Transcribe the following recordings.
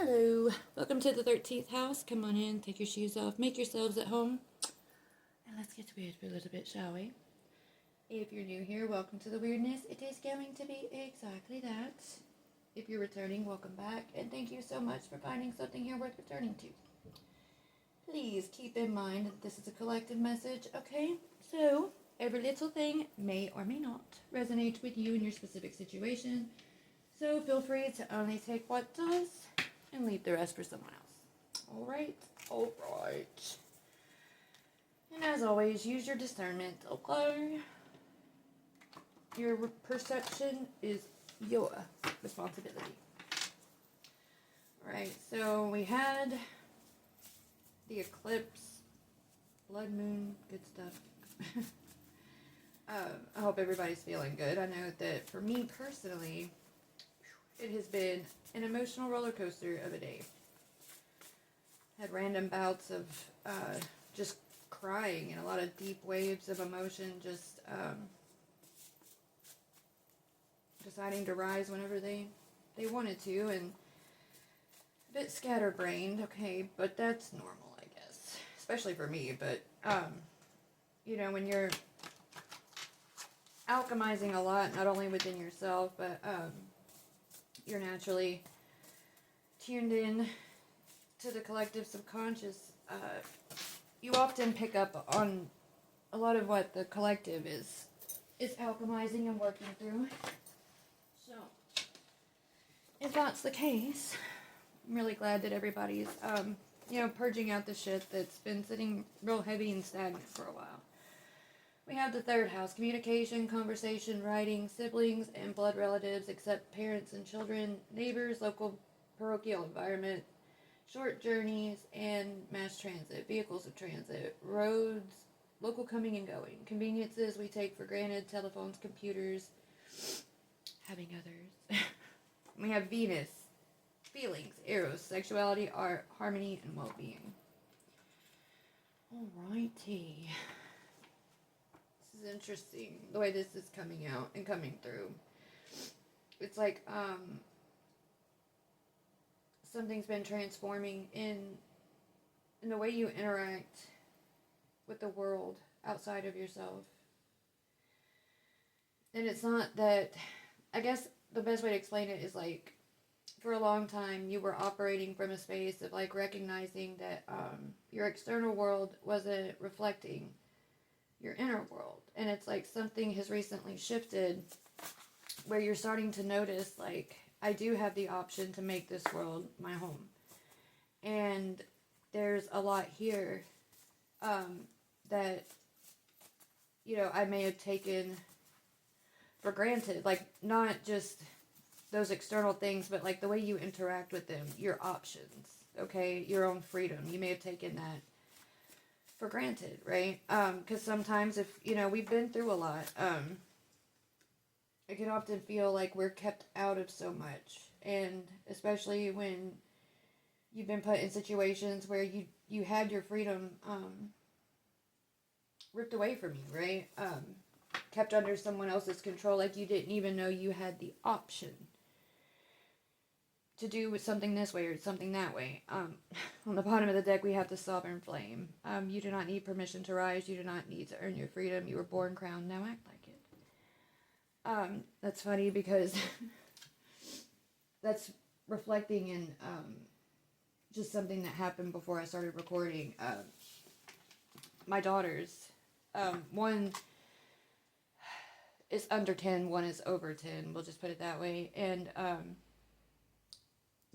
Hello, welcome to the 13th house. Come on in, take your shoes off, make yourselves at home, and let's get weird for a little bit, shall we? If you're new here, welcome to the weirdness. It is going to be exactly that. If you're returning, welcome back, and thank you so much for finding something here worth returning to. Please keep in mind that this is a collective message, okay? So, every little thing may or may not resonate with you in your specific situation, so feel free to only take what does and leave the rest for someone else. Alright? Alright. And as always, use your discernment, okay? Your perception is your responsibility. Alright, so we had the eclipse, blood moon, good stuff. I hope everybody's feeling good. I know that for me personally, it has been an emotional roller coaster of a day. Had random bouts of just crying and a lot of deep waves of emotion, just deciding to rise whenever they wanted to, and a bit scatterbrained, okay, but that's normal, I guess, especially for me. But you know, when you're alchemizing a lot, not only within yourself, but you're naturally tuned in to the collective subconscious, you often pick up on a lot of what the collective is alchemizing and working through. So, if that's the case, I'm really glad that everybody's, you know, purging out the shit that's been sitting real heavy and stagnant for a while. We have the third house: communication, conversation, writing, siblings, and blood relatives, except parents and children, neighbors, local parochial environment, short journeys, and mass transit, vehicles of transit, roads, local coming and going, conveniences we take for granted, telephones, computers, having others. We have Venus, feelings, eros, sexuality, art, harmony, and well-being. Alrighty. This is interesting, the way this is coming out and coming through. It's like, something's been transforming in the way you interact with the world outside of yourself. And it's not that, I guess the best way to explain it is like, for a long time you were operating from a space of like recognizing that your external world wasn't reflecting your inner world. And it's like something has recently shifted where you're starting to notice, like, I do have the option to make this world my home. And there's a lot here that, you know, I may have taken for granted. Like, not just those external things, but like the way you interact with them, your options, okay? Your own freedom. You may have taken that for granted, right? Because sometimes if, you know, we've been through a lot, it can often feel like we're kept out of so much. And especially when you've been put in situations where you had your freedom ripped away from you, right? Kept under someone else's control, like you didn't even know you had the option to do something this way or something that way. On the bottom of the deck, we have the Sovereign Flame. You do not need permission to rise. You do not need to earn your freedom. You were born crowned. Now act like it. That's funny because that's reflecting in just something that happened before I started recording. My daughters, one is under 10, one is over 10. We'll just put it that way. And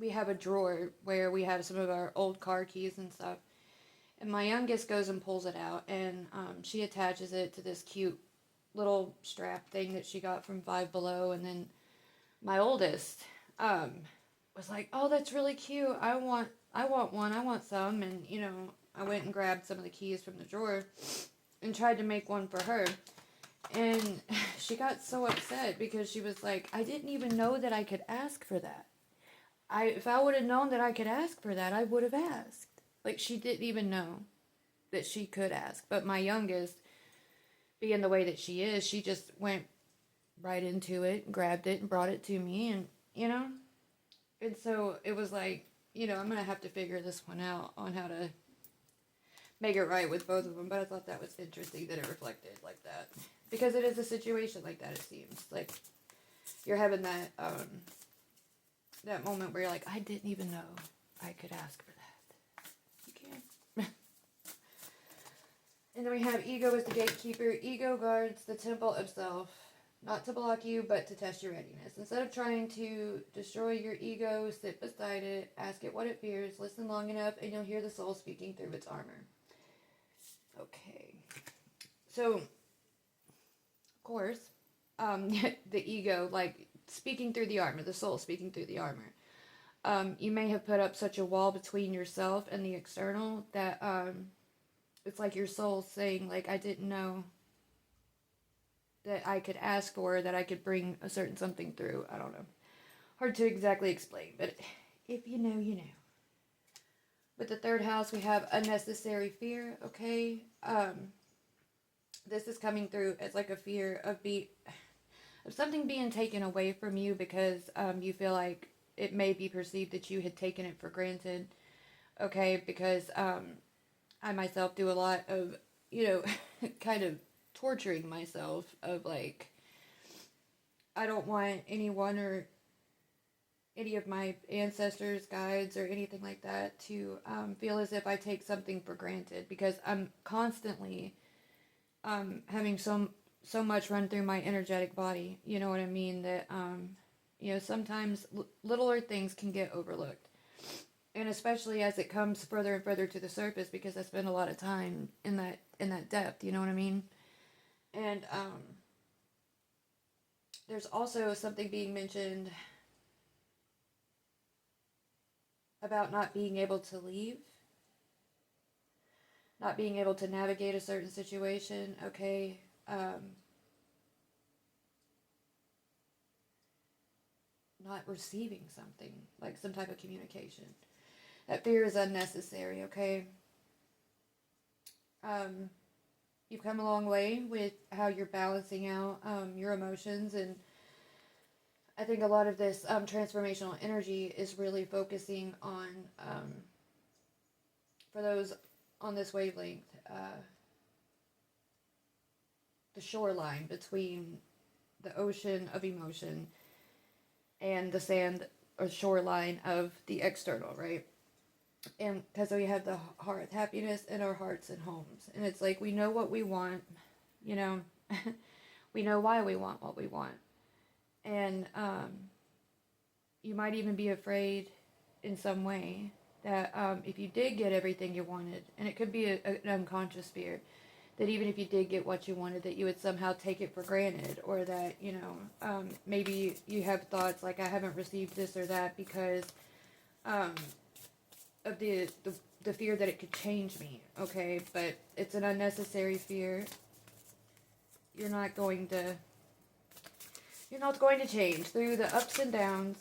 we have a drawer where we have some of our old car keys and stuff. And my youngest goes and pulls it out, and she attaches it to this cute little strap thing that she got from Five Below. And then my oldest was like, "Oh, that's really cute. I want one. I want some." And, you know, I went and grabbed some of the keys from the drawer and tried to make one for her. And she got so upset because she was like, "I didn't even know that I could ask for that. If I would have known that I could ask for that, I would have asked." Like, she didn't even know that she could ask. But my youngest, being the way that she is, she just went right into it, grabbed it, and brought it to me, and, you know? And so it was like, I'm going to have to figure this one out on how to make it right with both of them, but I thought that was interesting that it reflected like that. Because it is a situation like that, it seems. Like, you're having that, that moment where you're like, I didn't even know I could ask for that. You can. And then we have ego as the gatekeeper. Ego guards the temple of self, not to block you, but to test your readiness. Instead of trying to destroy your ego, sit beside it, ask it what it fears, listen long enough, and you'll hear the soul speaking through its armor. Okay. So, of course, the ego, like, speaking through the armor, the soul speaking through the armor. You may have put up such a wall between yourself and the external that, it's like your soul saying, like, I didn't know that I could ask for, that I could bring a certain something through. I don't know. Hard to exactly explain, but if you know, you know. With the third house, we have unnecessary fear, okay? This is coming through as like a fear of something being taken away from you because you feel like it may be perceived that you had taken it for granted, okay? Because I myself do a lot of, kind of torturing myself of like, I don't want anyone or any of my ancestors, guides, or anything like that to feel as if I take something for granted, because I'm constantly having so much run through my energetic body, you know what I mean, that sometimes littler things can get overlooked. And especially as it comes further and further to the surface, because I spend a lot of time in that depth, you know what I mean? And there's also something being mentioned about not being able to leave, not being able to navigate a certain situation, okay? Not receiving something, like some type of communication. That fear is unnecessary, okay? You've come a long way with how you're balancing out your emotions, and I think a lot of this transformational energy is really focusing on, for those on this wavelength, the shoreline between the ocean of emotion and the sand or shoreline of the external, right? And because we have the heart happiness in our hearts and homes, and it's like we know what we want, we know why we want what we want, and you might even be afraid in some way that if you did get everything you wanted, and it could be an unconscious fear, that even if you did get what you wanted, that you would somehow take it for granted, or that, maybe you have thoughts like, I haven't received this or that because of the fear that it could change me, okay? But it's an unnecessary fear. You're not going to change. Through the ups and downs,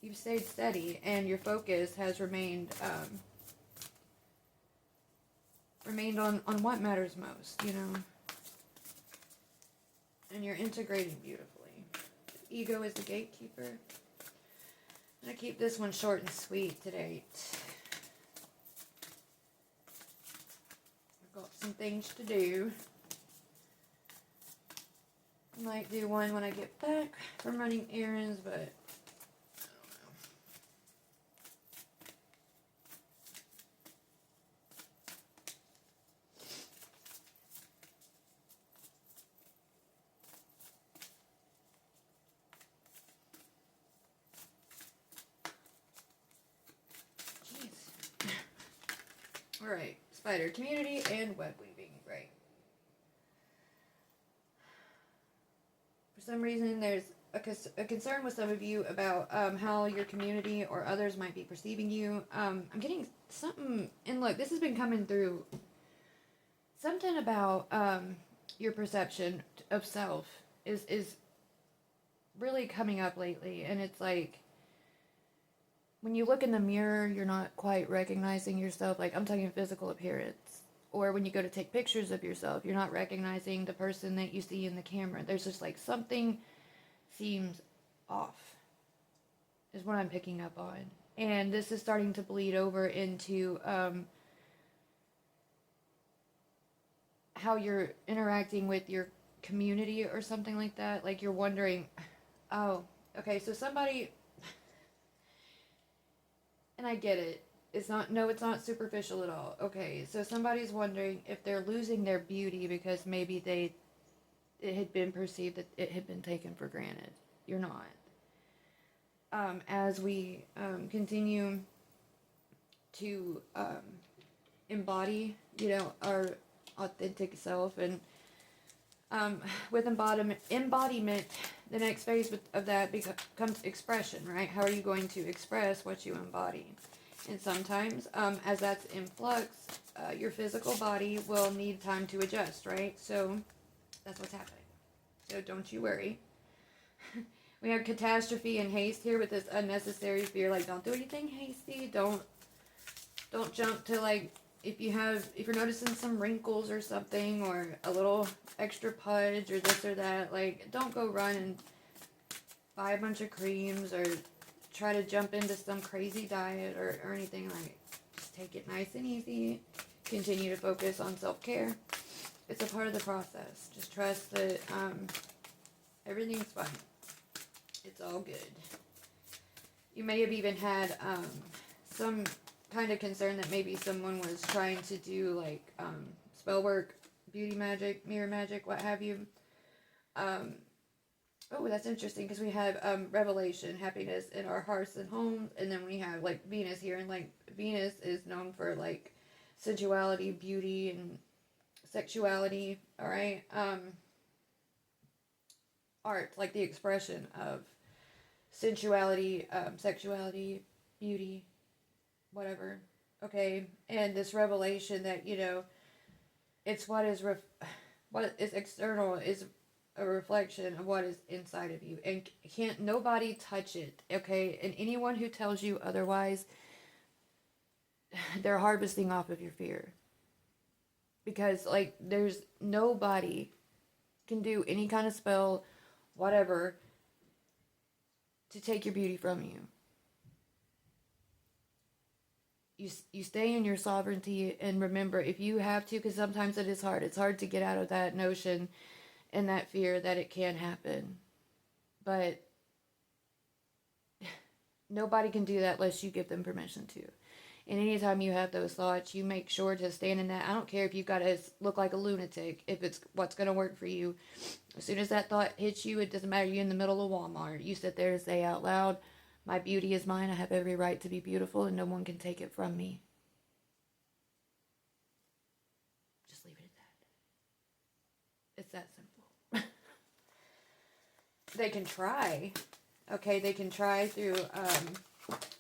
you've stayed steady, and your focus has remained on what matters most, and you're integrating beautifully. Ego is the gatekeeper. I'm going to keep this one short and sweet today. I've got some things to do. Might do one when I get back from running errands, but I don't know. Jeez. Alright, spider community and web weaving, right. For some reason, there's a concern with some of you about how your community or others might be perceiving you. I'm getting something, and look, this has been coming through. Something about your perception of self is really coming up lately, and it's like, when you look in the mirror, you're not quite recognizing yourself. Like, I'm talking physical appearance. Or when you go to take pictures of yourself, you're not recognizing the person that you see in the camera. There's just like something seems off. is what I'm picking up on. And this is starting to bleed over into how you're interacting with your community or something like that. Like you're wondering, oh, okay, so somebody, and I get it. It's not, no, it's not superficial at all. Okay, so somebody's wondering if they're losing their beauty because maybe it had been perceived that it had been taken for granted. You're not. As we continue to embody, our authentic self, and with embodiment, the next phase of that becomes expression, right? How are you going to express what you embody? And sometimes, as that's in flux, your physical body will need time to adjust, right? So that's what's happening. So don't you worry. We have catastrophe and haste here with this unnecessary fear. Like, don't do anything hasty. Don't jump to, like, if you're noticing some wrinkles or something, or a little extra pudge or this or that, like, don't go run and buy a bunch of creams or try to jump into some crazy diet or anything. Like, just take it nice and easy. Continue to focus on self-care. It's a part of the process. Just trust that everything's fine. It's all good. You may have even had some kind of concern that maybe someone was trying to do, like, spell work, beauty magic, mirror magic, what have you. Oh, that's interesting, because we have revelation, happiness in our hearts and homes, and then we have, like, Venus here, and, like, Venus is known for, like, sensuality, beauty, and sexuality, all right? Art, like the expression of sensuality, sexuality, beauty, whatever, okay? And this revelation that, it's what is external is a reflection of what is inside of you, and can't nobody touch it, okay? And anyone who tells you otherwise, they're harvesting off of your fear, because, like, there's nobody can do any kind of spell, whatever, to take your beauty from you. You stay in your sovereignty, and remember, if you have to, because sometimes it is hard. It's hard to get out of that notion and that fear that it can happen. But nobody can do that unless you give them permission to. And anytime you have those thoughts, you make sure to stand in that. I don't care if you've got to look like a lunatic, if it's what's going to work for you. As soon as that thought hits you, it doesn't matter. You're in the middle of Walmart. You sit there and say out loud, my beauty is mine. I have every right to be beautiful, and no one can take it from me. Just leave it at that. It's that simple. They can try. Okay, they can try through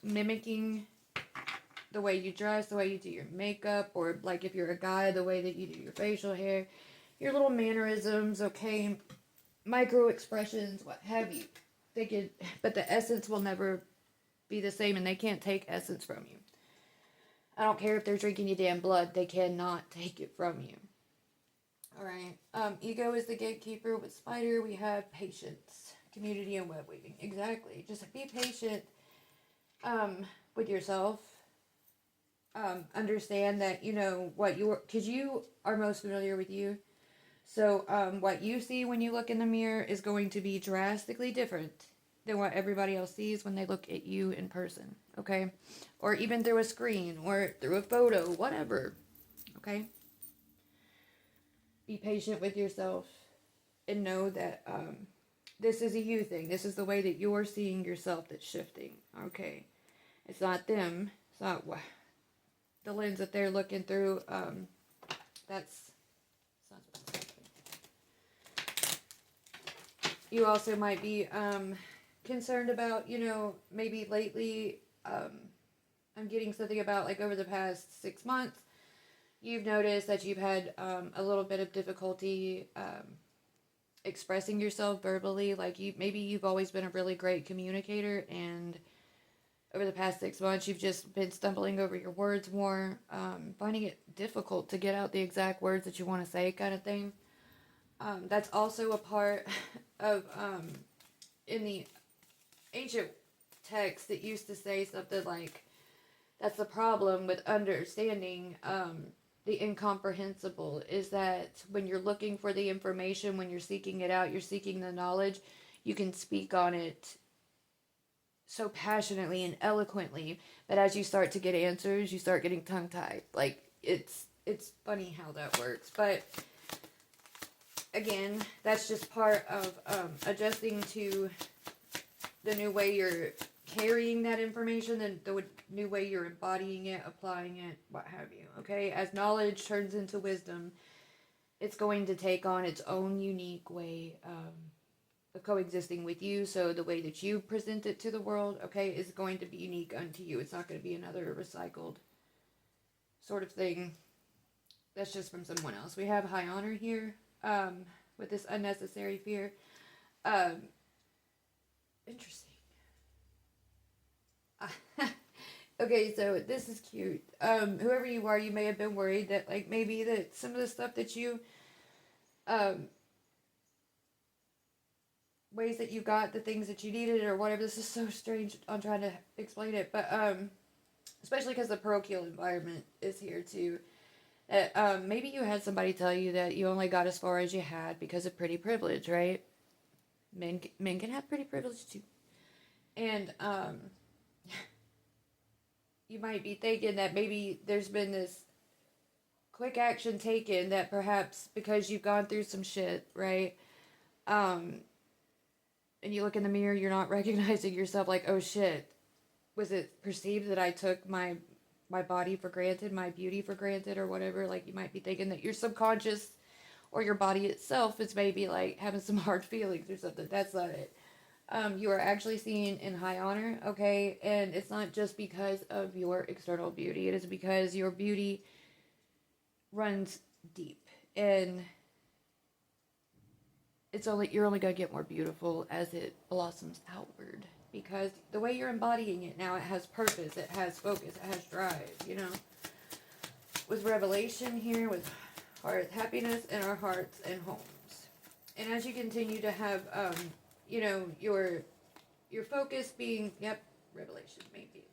mimicking the way you dress, the way you do your makeup, or, like, if you're a guy, the way that you do your facial hair, your little mannerisms, okay, micro expressions, what have you. They could, but the essence will never be the same, and they can't take essence from you. I don't care if they're drinking your damn blood, they cannot take it from you. Alright, ego is the gatekeeper. With spider, we have patience, community, and web weaving. Exactly. Just be patient with yourself. Understand that, what because you are most familiar with you. So, what you see when you look in the mirror is going to be drastically different than what everybody else sees when they look at you in person, okay? Or even through a screen, or through a photo, whatever, okay? Be patient with yourself, and know that, this is a you thing. This is the way that you're seeing yourself that's shifting, okay? It's not them. It's not the lens that they're looking through. That's not supposed to happen. You also might be concerned about, maybe lately, I'm getting something about, like, over the past 6 months, you've noticed that you've had a little bit of difficulty expressing yourself verbally. Like, maybe you've always been a really great communicator, and over the past 6 months, you've just been stumbling over your words more, finding it difficult to get out the exact words that you want to say, kind of thing. That's also a part of, in the ancient text that used to say something like, that's the problem with understanding the incomprehensible, is that when you're looking for the information, when you're seeking it out, you're seeking the knowledge, you can speak on it so passionately and eloquently, but as you start to get answers, you start getting tongue tied. Like, it's funny how that works. But again, that's just part of adjusting to the new way you're carrying that information, and the new way you're embodying it, applying it, what have you. Okay, as knowledge turns into wisdom, it's going to take on its own unique way of coexisting with you. So the way that you present it to the world, okay, is going to be unique unto you. It's not going to be another recycled sort of thing that's just from someone else. We have high honor here with this unnecessary fear. Interesting. Okay, so this is cute. Whoever you are, you may have been worried that, like, maybe that some of the stuff that you ways that you got the things that you needed or whatever. This is so strange. I'm trying to explain it, but especially because the parochial environment is here too. That maybe you had somebody tell you that you only got as far as you had because of pretty privilege, right? Men can have pretty privilege too, and you might be thinking that maybe there's been this quick action taken, that perhaps because you've gone through some shit, right? And you look in the mirror, you're not recognizing yourself, like, oh shit, was it perceived that I took my body for granted, my beauty for granted, or whatever? Like, you might be thinking that your subconscious or your body itself is maybe like having some hard feelings or something. That's not it. You are actually seen in high honor, okay? And it's not just because of your external beauty. It is because your beauty runs deep, and you're only gonna get more beautiful as it blossoms outward, because the way you're embodying it now, it has purpose, it has focus, it has drive, you know. With revelation here, with heart happiness in our hearts and homes, and as you continue to have, you know, your focus being, yep, revelation maybe.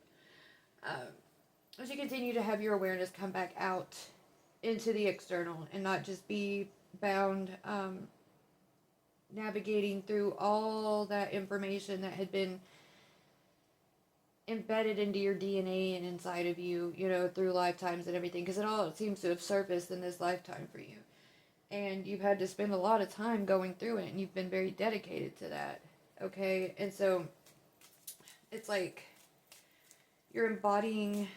As you continue to have your awareness come back out into the external and not just be bound, navigating through all that information that had been embedded into your DNA and inside of you, you know, through lifetimes and everything, because it all seems to have surfaced in this lifetime for you. And you've had to spend a lot of time going through it, and you've been very dedicated to that, okay? And so it's like you're embodying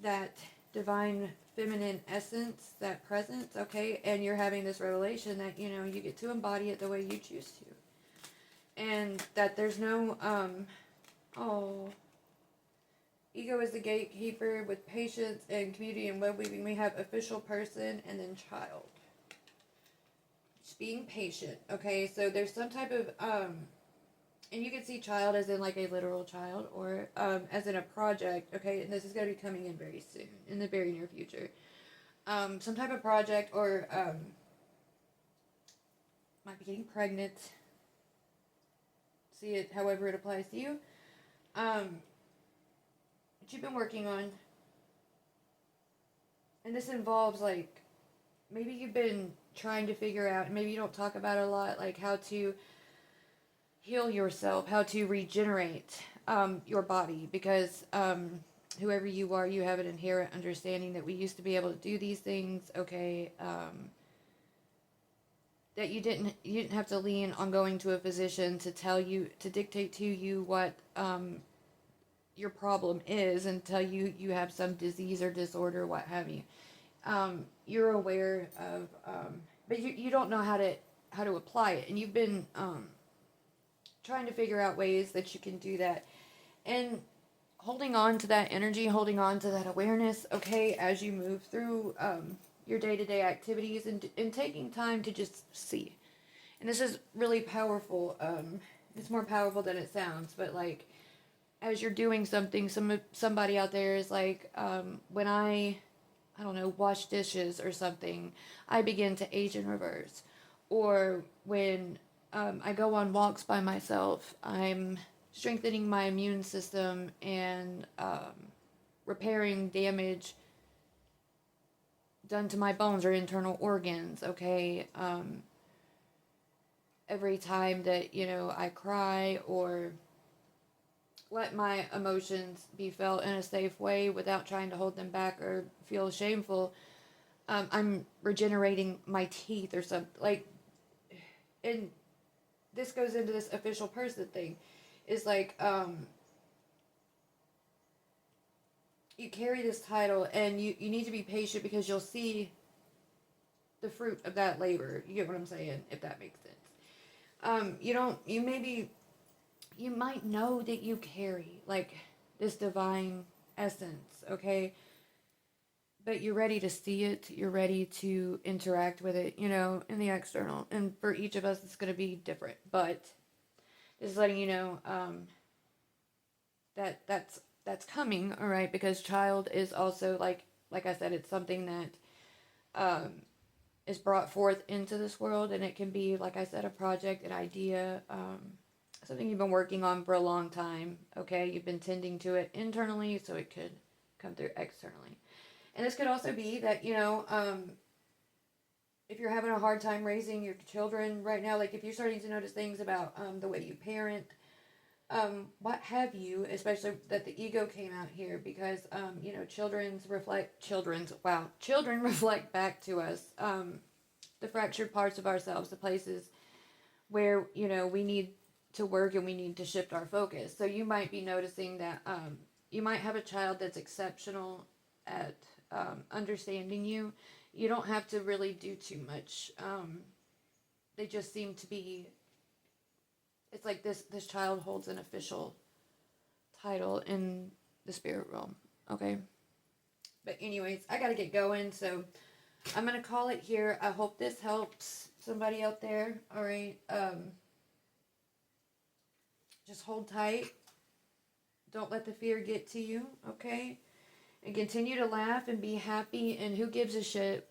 that divine feminine essence, that presence, okay? And you're having this revelation that, you know, you get to embody it the way you choose to. And that there's no, ego is the gatekeeper. With patience and community and well-being, we have official person and then child. Just being patient, okay? So there's some type of, and you can see child as in like a literal child, or as in a project, okay? And this is going to be coming in very soon, in the very near future. Some type of project, or might be getting pregnant. See it however it applies to you. That you've been working on. And this involves, like, maybe you've been trying to figure out, and maybe you don't talk about it a lot, like how to heal yourself, how to regenerate your body, because whoever you are, you have an inherent understanding that we used to be able to do these things, okay? That you didn't have to lean on going to a physician to tell you, to dictate to you what your problem is, and tell you you have some disease or disorder, what have you. You're aware of, but you don't know how to apply it, and you've been trying to figure out ways that you can do that, and holding on to that energy, holding on to that awareness, okay, as you move through your day-to-day activities, and taking time to just see. And this is really powerful. It's more powerful than it sounds, but like, as you're doing something, somebody out there is like, when I don't know, wash dishes or something, I begin to age in reverse. Or when I go on walks by myself, I'm strengthening my immune system and repairing damage done to my bones or internal organs, okay? Every time that, I cry or let my emotions be felt in a safe way without trying to hold them back or feel shameful, I'm regenerating my teeth or something. Like, and this goes into this official person thing. Is like, you carry this title and you need to be patient because you'll see the fruit of that labor. You get what I'm saying? If that makes sense. You might know that you carry, like, this divine essence, okay? But you're ready to see it. You're ready to interact with it, in the external. And for each of us, it's going to be different. But just letting you know that's coming, all right? Because child is also, like I said, it's something that is brought forth into this world. And it can be, like I said, a project, an idea, something you've been working on for a long time, okay? You've been tending to it internally, so it could come through externally. And this could also be that, if you're having a hard time raising your children right now, like if you're starting to notice things about the way you parent, what have you, especially that the ego came out here, because, children reflect back to us the fractured parts of ourselves, the places where, we need to work and we need to shift our focus. So you might be noticing that you might have a child that's exceptional at understanding you. You don't have to really do too much. They just seem to be, it's like this child holds an official title in the spirit realm, okay? But anyways, I gotta get going, so I'm gonna call it here. I hope this helps somebody out there, all right? Just hold tight. Don't let the fear get to you, okay? And continue to laugh and be happy, and who gives a shit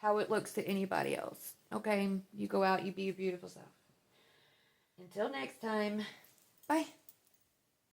how it looks to anybody else, okay? You go out, you be your beautiful self. Until next time, bye.